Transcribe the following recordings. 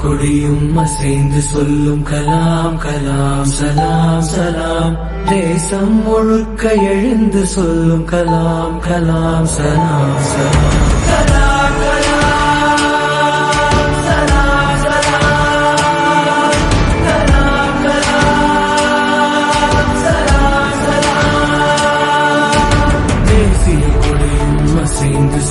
கொடியும் அசைந்து சொல்லும் கலாம் கலாம் சலாம் சலாம். தேசம் முழுக்க எழுந்து சொல்லும் கலாம் கலாம் சலாம் சலாம்.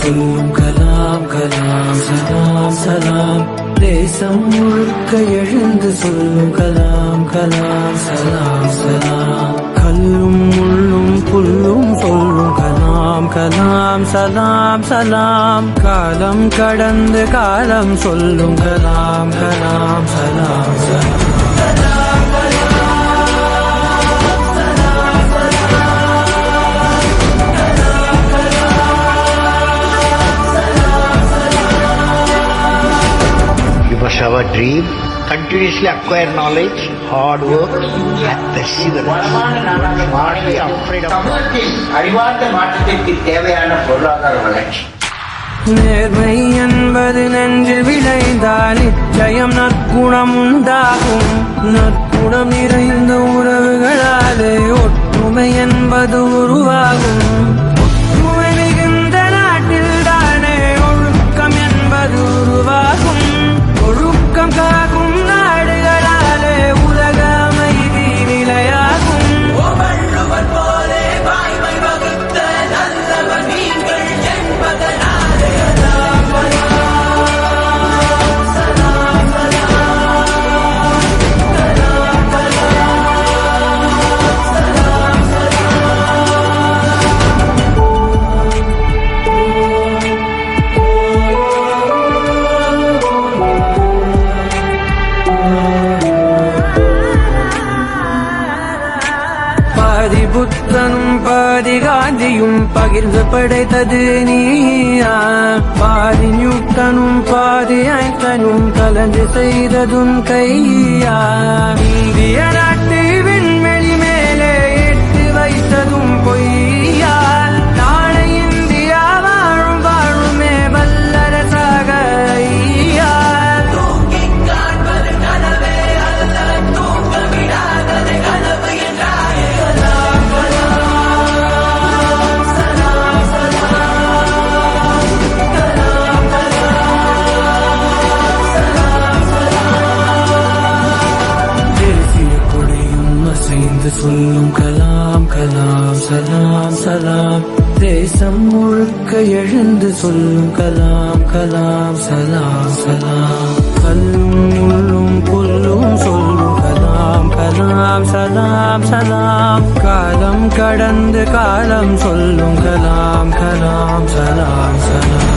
சொல்லும் கலாம் கலாம் சலாம் சலாம். தேசம் முழுக்க எழுந்து சொல்லும் கலாம் கலாம் சலாம் சலாம். கல்லும் முள்ளும் புல்லும் சொல்லும் கலாம் கலாம் சலாம் சலாம். காலம் கடந்து காலம் சொல்லும் கலாம் கலாம் சலாம் சலாம். Have a dream, continuously acquire knowledge, hard work and perseverance. Smartly afraid of அறிவார்ந்த மாற்றத்திற்கு தேவையான பொருளாதார வளர்ச்சி. நேர்மை என்பது நெஞ்சில் விளைந்தால் நிச்சயம் நற்குணம் உண்டாகும். நற்குணம் நிறைந்த உறவுகளாலே ஒற்றுமை என்பது உருவாகும். ஒற்றுமை மிகுந்த நாட்டில் தானே ஒழுக்கம் என்பது உருவாகும். ஒழுக்கம் காக்கும் நாடுகளாலே உலக அமைதி நிலையாகும். வள்ளுவர் போலே வாய்மை வகுத்த நல்லவர் நீங்கள் என்பதனாலே பாதி புத்தனும் பாதி காந்தியும் பகிர்ந்து படைத்தது நீயா. பாதி நியூட்டனும் பாதி ஐன்ஸ்டைனும் கலந்து செய்ததும் கையா. இந்திய நாட்டு விண்வெளி மேலே எட்டு வைத்ததும் பொய்யா. நாளை இந்தியா வாழும் வாழுமே வல்லரசாக ஐயா. தூங்கிக் காண்பது கனவே அல்ல, தூங்க விடாதது கனவு என்றாயே. சொல்லும் கலாம் கலாம் சலாம் சலாம். தேசம் முழுக்க எழுந்து சொல்லும் கலாம் கலாம் சலாம் சலாம். கல்லும் முள்ளும் புல்லும் சொல்லும் கலாம் கலாம் சலாம் சலாம். காலம் கடந்து காலம் சொல்லும் கலாம் கலாம் சலாம் சலாம்.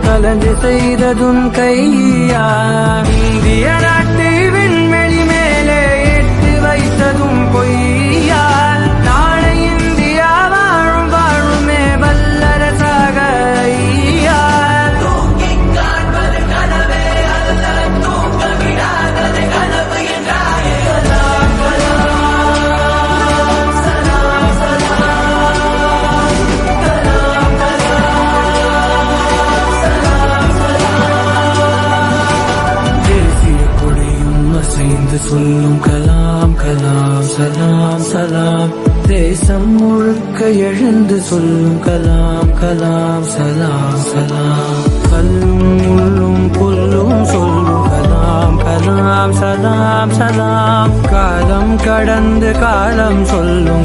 கலந்து செய்ததும் கையா. இந்திய நாட்டு விண்வெளி மேலே எட்டு வைத்ததும் பொய்யா. நாளை இந்தியா வாழும் வாழுமே வல்லரசாக ஐயா. தூங்கிக் காண்பது கனவே அல்ல, தூங்க விடாதது கனவு என்றாயே. சொல்லும் கலாம் கலாம் சலாம் சலாம். தேசம் முழுக்க எழுந்து சொல்லும் கலாம் கலாம் சலாம் சலாம். கல்லும் முள்ளும் புல்லும் சொல்லும் கலாம் கலாம் சலாம் சலாம். காலம் கடந்து காலம் சொல்லும்